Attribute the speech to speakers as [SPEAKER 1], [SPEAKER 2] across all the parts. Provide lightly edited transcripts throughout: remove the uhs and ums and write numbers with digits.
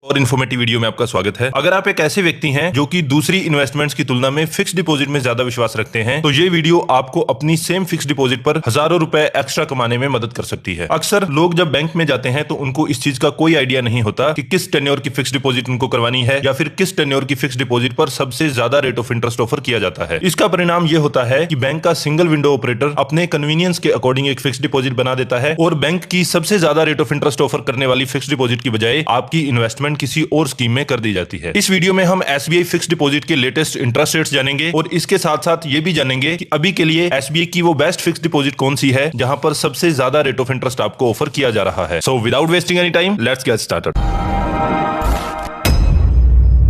[SPEAKER 1] और informative video में आपका स्वागत है। अगर आप एक ऐसे व्यक्ति हैं जो कि दूसरी इन्वेस्टमेंट्स की तुलना में फिक्स डिपॉजिट में ज्यादा विश्वास रखते हैं, तो ये वीडियो आपको अपनी सेम फिक्स डिपॉजिट पर हजारों रुपए एक्स्ट्रा कमाने में मदद कर सकती है। अक्सर लोग जब बैंक में जाते हैं तो उनको इस चीज का कोई आइडिया नहीं होता कि किस टेन्योर की फिक्स डिपॉजिट उनको करवानी है या फिर किस टेन्योर की फिक्स डिपॉजिट पर सबसे ज्यादा रेट ऑफ इंटरेस्ट ऑफर किया जाता है। इसका परिणाम यह होता है कि बैंक का सिंगल विंडो ऑपरेटर अपने कन्वीनियंस के अकॉर्डिंग एक फिक्स डिपॉजिट बना देता है और बैंक की सबसे ज्यादा रेट ऑफ इंटरेस्ट ऑफर करने वाली फिक्स डिपॉजिट की बजाय आपकी इन्वेस्टमेंट किसी और स्कीम में कर दी जाती है। इस वीडियो में हम एसबीआई फिक्स डिपॉजिट के लेटेस्ट इंटरेस्ट रेट्स जानेंगे और इसके साथ साथ ये भी जानेंगे कि अभी के लिए एसबीआई की वो बेस्ट फिक्स डिपॉजिट कौन सी है जहां पर सबसे ज्यादा रेट ऑफ इंटरेस्ट आपको ऑफर किया जा रहा है। So without wasting any time, let's get started.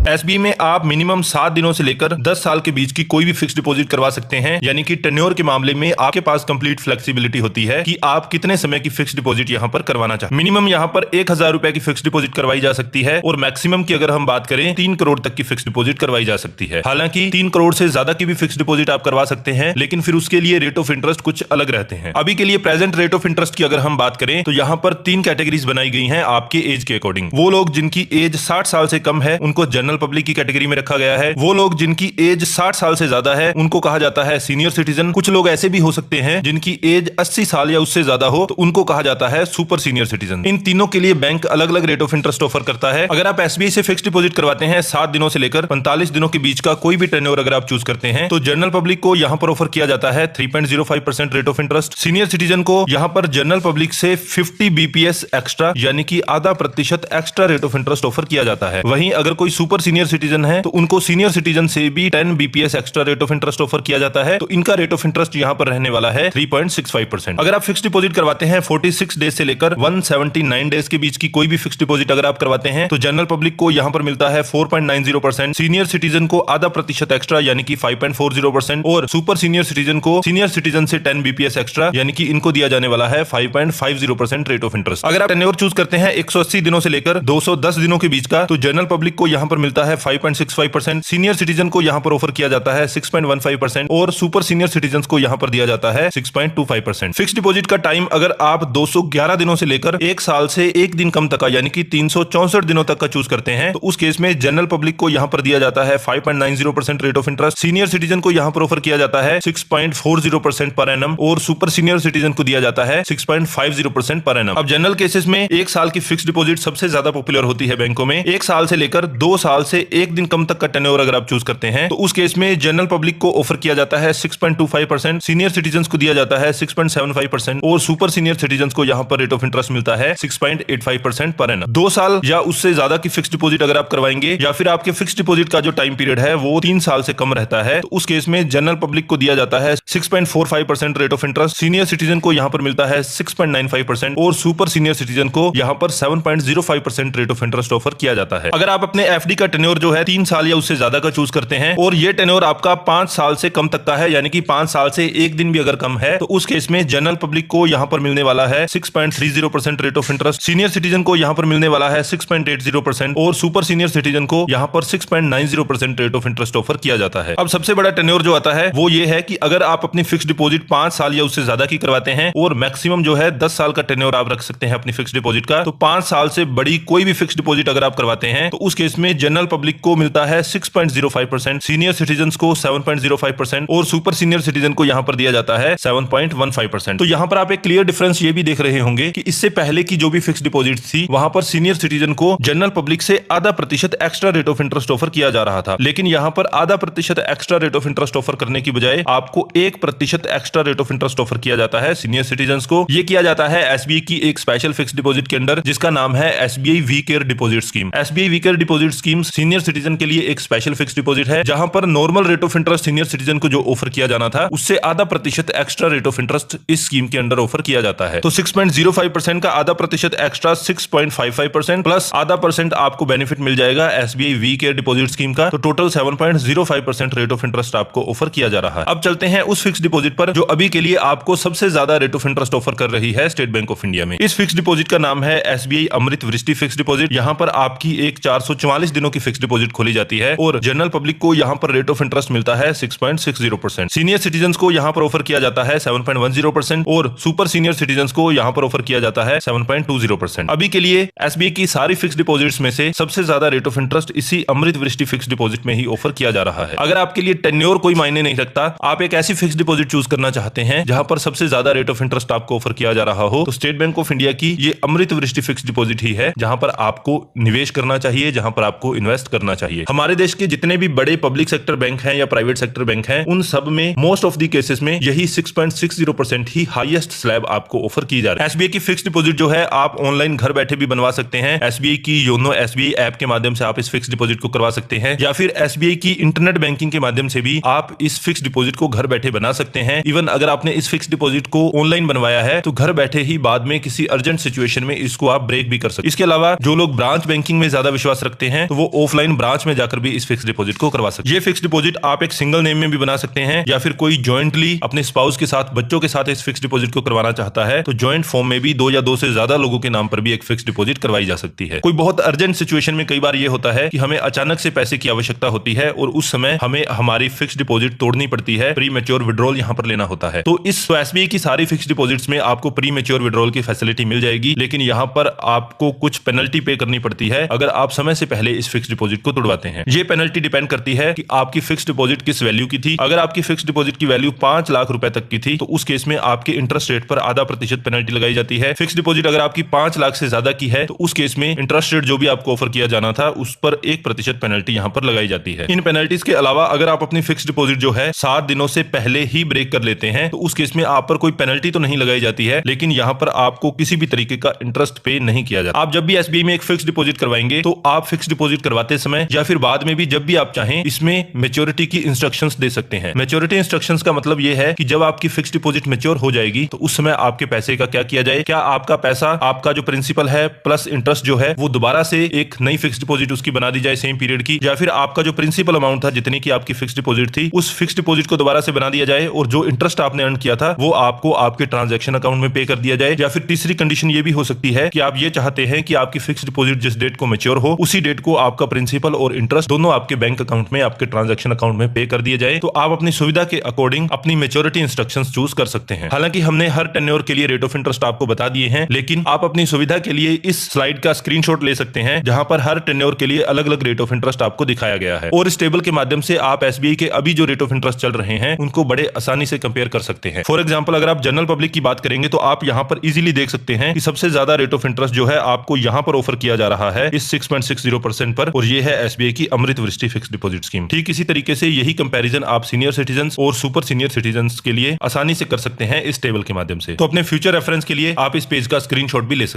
[SPEAKER 1] SBI में आप मिनिमम 7 दिनों से लेकर 10 साल के बीच की कोई भी फिक्स डिपॉजिट करवा सकते हैं, यानी कि टेन्योर के मामले में आपके पास कंप्लीट फ्लेक्सिबिलिटी होती है कि आप कितने समय की फिक्स डिपॉजिट यहां पर करवाना चाहते हैं। मिनिमम यहां पर 1000 रुपए की फिक्स डिपॉजिट करवाई जा सकती है और मैक्सिमम की अगर हम बात करें 3 करोड़ तक की फिक्स डिपॉजिट करवाई जा सकती है। हालांकि 3 करोड़ से ज्यादा की भी फिक्स डिपॉजिट आप करवा सकते हैं, लेकिन फिर उसके लिए रेट ऑफ इंटरेस्ट कुछ अलग रहते हैं। अभी के लिए प्रेजेंट रेट ऑफ इंटरेस्ट की अगर हम बात करें तो यहां पर 3 कैटेगरीज बनाई गई हैं आपके एज के अकॉर्डिंग। वो लोग जिनकी एज 60 साल से कम है उनको जनरल पब्लिक की कैटेगरी रखा गया है। वो लोग जिनकी एज 60 साल से ज्यादा है उनको कहा जाता है सीनियर सिटीजन। कुछ लोग ऐसे भी हो सकते हैं जिनकी एज 80 साल या उससे ज्यादा हो तो उनको कहा जाता है सुपर सीनियर सिटीजन। इन तीनों के लिए बैंक अलग अलग रेट ऑफ इंटरेस्ट ऑफर करता है। अगर आप एसबीआई से फिक्स डिपॉजिट करवाते हैं 7 दिनों से लेकर 45 दिनों के बीच का कोई भी टेन्योर अगर आप चूज करते हैं तो जनरल पब्लिक को यहां पर ऑफर किया जाता है 3.05% rate of interest. Senior citizen को यहां पर जनरल पब्लिक से 50 बीपीएस एक्स्ट्रा यानी कि आधा प्रतिशत extra rate of interest offer किया जाता है। वहीं अगर कोई सुपर सीनियर सिटीजन है तो उनको सीनियर सिटीजन से भी 10 BPS extra rate of interest offer किया जाता है। तो इनका रेट ऑफ इंटरेस्ट यहां पर रहने वाला है 3.65%। अगर आप फिक्स डिपॉजिट करवाते हैं 46 डेज से लेकर 179 डेज के बीच की कोई भी फिक्स डिपॉजिट अगर आप करवाते हैं तो जनरल पब्लिक को यहां पर मिलता है 4.90%, सीनियर सिटीजन को आधा प्रतिशत एक्स्ट्रा यानी कि 5.40% और सुपर सीनियर सिटीजन को सीनियर सिटीजन से 10 बीपीएस एक्स्ट्रा यानी कि इनको दिया जाने वाला है 5.50% रेट ऑफ इंटरेस्ट। अगर आप टेन्योर चूज करते हैं 180 दिनों से लेकर 210 दिनों के बीच का तो जनरल पब्लिक को यहां पर मिलता है 5.65%, सीनियर सिटीजन को यहां पर ऑफर किया जाता है 6.15% और सुपर सीनियर सिटीजन को यहां पर दिया जाता है 6.25%। फिक्स डिपॉजिट का टाइम अगर आप 211 दिनों से लेकर 1 साल से 1 दिन कम तक का यानी कि 364 दिनों तक का चूज करते हैं तो उस केस में जनरल पब्लिक को यहां पर दिया जाता है 5.90% rate of interest, senior citizen को यहां पर ऑफर किया जाता है 6.40% पर एनम और सुपर सीनियर सिटीजन को दिया जाता है 6.50% पर एनम। अब जनरल केसेस में 1 साल की फिक्स डिपॉजिट सबसे ज्यादा पॉपुलर होती है बैंकों में। 1 साल से लेकर 2 साल से 1 दिन कम तक का टेन्योर अगर आप चूज करते हैं तो उस केस में जनरल पब्लिक को ऑफर किया जाता है 6.25%, सीनियर सिटीजन्स को दिया जाता है 6.75% और सुपर सीनियर सिटीजन्स को यहां पर रेट ऑफ इंटरेस्ट मिलता है 6.85% पर एनम। 2 साल या उससे ज्यादा की फिक्स डिपॉजिट अगर आप करवाएंगे या फिर आपके फिक्स डिपॉजिट का जो टाइम पीरियड है वो 3 साल से कम रहता है तो उस केस में जनरल पब्लिक को दिया जाता है 6.45% rate of interest, senior citizen को यहां पर मिलता है 6.95% और सुपर सीनियर सिटीजन को यहां पर 7.05% रेट ऑफ इंटरेस्ट ऑफर किया जाता है। अगर आप अपने एफडी का टेन्योर जो है 3 साल या उससे ज्यादा का चूज करते हैं और ये टेन्योर आपका 5 साल से कम तक का है यानी कि 5 साल से 1 दिन भी अगर कम है तो उस केस में जनरल पब्लिक को यहां पर मिलने वाला है 6.30% rate of interest, senior citizen को यहां पर मिलने वाला है 6.80% और सुपर सीनियर सिटीजन को यहां पर 6.90% रेट ऑफ इंटरेस्ट ऑफर किया जाता है। अब सबसे बड़ा टेन्योर जो आता है वो ये है कि अगर आप अपनी फिक्स डिपॉजिट 5 साल या उससे ज्यादा की करवाते हैं और मैक्सिमम जो है 10 साल का टेन्योर आप रख सकते हैं अपनी फिक्स डिपॉजिट का, तो 5 साल से बड़ी कोई भी फिक्स डिपॉजिट अगर आप करवाते हैं तो उस केस में जनरल पब्लिक को मिलता है 6.05%, सीनियर सिटीजन्स को 7.05% और सुपर सीनियर सिटीजन को यहां पर दिया जाता है 7.15%। तो यहां पर आप एक क्लियर डिफरेंस ये भी देख रहे होंगे कि इससे पहले की जो भी फिक्स डिपॉजिट थी वहां पर सीनियर सिटीजन को जनरल पब्लिक से आधा प्रतिशत extra rate of interest offer किया जा रहा था, लेकिन यहां पर आधा प्रतिशत extra rate of interest offer करने की बजाय आपको 1% extra rate of interest offer किया जाता है सीनियर सिटीजन्स को। यह किया जाता है एसबीआई की एक स्पेशल फिक्स डिपॉजिट के अंदर जिसका नाम है SBI we care deposit scheme. SBI we care deposit scheme senior citizen के लिए एक स्पेशल फिक्स डिपॉजिट है जहां पर normal rate of interest senior citizen को जो ऑफर किया जाना था उससे आधा प्रतिशत एक्स्ट्रा रेट ऑफ इंटरेस्ट इस स्कीम के अंदर ऑफर किया जाता है। तो 6.05% का आधा प्रतिशत एक्स्ट्रा 6.55% प्लस आधा % आपको बेनिफिट मिल जाएगा SBI we care deposit scheme का, तो टोटल 7.05% रेट ऑफ इंटरेस्ट आपको ऑफर किया जा रहा है। अब चलते हैं उस फिक्स डिपॉजिट पर जो अभी के लिए आपको सबसे ज्यादा रेट ऑफ इंटरेस्ट ऑफर कर रही है स्टेट बैंक ऑफ इंडिया में। इस फिक्स डिपॉजिट का नाम है एसबीआई अमृत वृष्टि फिक्स डिपॉजिट। यहां पर आपकी एक 444 दिनों की फिक्स डिपॉजिट खोली जाती है और जनरल पब्लिक को यहाँ पर रेट ऑफ इंटरेस्ट मिलता है 6.60%। सीनियर सिटीजन को यहाँ पर ऑफर किया जाता है 7.10% और सुपर सीनियर सिटीजन को यहाँ पर ऑफर किया जाता है 7.20%। अभी के लिए एसबीआई की सारी फिक्स डिपॉजिट्स में से सबसे ज्यादा रेट ऑफ इंटरेस्ट इसी अमृत वृष्टि फिक्स डिपॉजिट में ही ऑफर किया जा रहा है। अगर आपके लिए टेन्योर कोई मायने नहीं रखता, आप एक ऐसी फिक्स डिपॉजिट चूज करना चाहते हैं जहां पर सबसे ज्यादा रेट ऑफ इंटरेस्ट आपको ऑफर किया जा रहा हो, तो स्टेट बैंक ऑफ इंडिया की ये अमृत वृष्टि फिक्स डिपॉजिट ही है जहां पर आपको निवेश करना चाहिए, जहां पर आपको इन्वेस्ट करना चाहिए। हमारे देश के जितने भी बड़े पब्लिक सेक्टर बैंक हैं या प्राइवेट सेक्टर बैंक हैं, उन सब में मोस्ट ऑफ दी केसेस में यही 6.60% ही हाईएस्ट स्लैब आपको ऑफर की जा रही है। एसबीआई की फिक्स डिपॉजिट जो है आप ऑनलाइन घर बैठे भी बनवा सकते हैं। एसबीआई की योनो एसबीआई ऐप के माध्यम से आप इस फिक्स डिपॉजिट को करवा सकते हैं, या फिर एसबीआई की इंटरनेट बैंकिंग के माध्यम से भी आप इस फिक्स डिपॉजिट को घर बैठे बना सकते हैं। इवन अगर आपने इस फिक्स डिपॉजिट को ऑनलाइन बनवाया है तो घर बैठे ही बाद में किसी अर्जेंट सिचुएशन में इसको आप ब्रेक भी कर सकते हैं। इसके अलावा जो लोग ब्रांच बैंकिंग में ज्यादा विश्वास रखते हैं तो वो ऑफलाइन ब्रांच में जाकर भी इस फिक्स डिपॉजिट को करवा सकते हैं। ये फिक्स डिपॉजिट आप एक सिंगल नेम में भी बना सकते हैं, या फिर कोई ज्वाइंटली अपने स्पाउस के साथ, बच्चों के साथ इस फिक्स डिपॉजिट को करवाना चाहता है तो ज्वाइंट फॉर्म में भी 2 या 2 से ज्यादा लोगों के नाम पर भी एक फिक्स डिपॉजिट करवाई जा सकती है। कोई बहुत अर्जेंट सिचुएशन में कई बार ये होता है कि हमें अचानक से पैसे की आवश्यकता होती है और उस समय हमें हमारी फिक्स डिपॉजिट तोड़नी पड़ती है, प्री मैच्योर विड्रॉल यहाँ पर लेना होता है। तो इस एसबीआई की सारी फिक्स डिपॉजिट्स में आपको प्री मैच्योर विड्रॉल की फैसिलिटी मिल जाएगी, लेकिन यहाँ पर आपको कुछ पेनल्टी पे करनी पड़ती है अगर आप समय से पहले इस फिक्स डिपॉजिट को तोड़वाते हैं। ये पेनल्टी डिपेंड करती है कि आपकी फिक्स डिपॉजिट किस वैल्यू की थी। अगर आपकी फिक्स डिपॉजिट की वैल्यू 5 लाख रुपए तक की थी तो उस केस में आपके इंटरेस्ट रेट पर आधा प्रतिशत पेनल्टी लगाई जाती है। फिक्स डिपॉजिट अगर आपकी 5 लाख से ज्यादा की है तो उस केस में इंटरेस्ट रेट जो भी आपको ऑफर किया जाना था उस पर 1% पेनल्टी यहाँ पर लगाई जाती है। इन पेनल्टीज के अलावा अगर आप अपनी फिक्स डिपॉजिट जो है 7 दिनों से पहले ही ब्रेक कर लेते हैं तो उस केस में आप पर कोई पेनल्टी तो नहीं लगाई जाती है, लेकिन यहाँ पर आपको किसी भी तरीके का इंटरेस्ट पे नहीं किया जाता। आप जब भी एसबीआई में एक फिक्स डिपॉजिट करवाएंगे तो आप फिक्स डिपॉजिट करवाते समय या फिर बाद में भी जब भी आप चाहें इसमें मैच्योरिटी की इंस्ट्रक्शंस दे सकते हैं। मैच्योरिटी इंस्ट्रक्शंस का मतलब यह है कि जब आपकी फिक्स डिपॉजिट मैच्योर हो जाएगी तो उस समय आपके पैसे का क्या किया जाए, क्या आपका पैसा, आपका जो प्रिंसिपल है प्लस इंटरेस्ट जो है वो दोबारा से एक नई फिक्स डिपॉजिट उसकी बना दी जाए सेम पीरियड की, या फिर आपका जो प्रिंसिपल अमाउंट था जितनी की आपकी फिक्स डिपॉजिट थी उस फिक्स डिपॉजिट को दोबारा से बना दिया जाए और जो इंटरेस्ट आपने अर्न किया था वो आपको आपके ट्रांजैक्शन अकाउंट में पे कर दिया जाए। या फिर तीसरी कंडीशन ये भी हो सकती है कि आप ये चाहते हैं कि आपकी फिक्स डिपॉजिट जिस डेट को मैच्योर हो उसी डेट को आपका प्रिंसिपल और इंटरेस्ट दोनों आपके बैंक अकाउंट में, आपके ट्रांजैक्शन अकाउंट में पे कर दिए जाए। तो आप अपनी सुविधा के अकॉर्डिंग अपनी मैच्योरिटी इंस्ट्रक्शंस चूज कर सकते हैं। हालांकि हमने हर टेन्योर के लिए रेट ऑफ इंटरेस्ट आपको बता दिए हैं, लेकिन आप अपनी सुविधा के लिए इस स्लाइड का स्क्रीनशॉट ले सकते हैं जहां पर हर टेन्योर के लिए अलग अलग रेट ऑफ इंटरेस्ट आपको दिखाया गया है और इस टेबल के माध्यम से आप एसबीआई के अभी जो रेट ऑफ इंटरेस्ट चल रहे हैं उनको बड़े आसानी से कंपेयर कर सकते हैं। फॉर एग्जांपल अगर आप जनरल पब्लिक की बात करेंगे तो आप यहां पर इजीली देख सकते हैं कि सबसे ज्यादा रेट ऑफ इंटरेस्ट जो है आपको यहां पर ऑफर किया जा रहा है इस 6.60% पर, और ये है एसबीआई की अमृत वृष्टि फिक्स डिपॉजिट स्कीम। ठीक इसी तरीके से यही कंपैरिजन आप सीनियर सिटीजन और सुपर सीनियर सिटीजन के लिए आसानी से कर सकते हैं इस टेबल के माध्यम से। तो अपने फ्यूचर रेफरेंस के लिए आप इस पेज का स्क्रीनशॉट भी ले सकते हैं।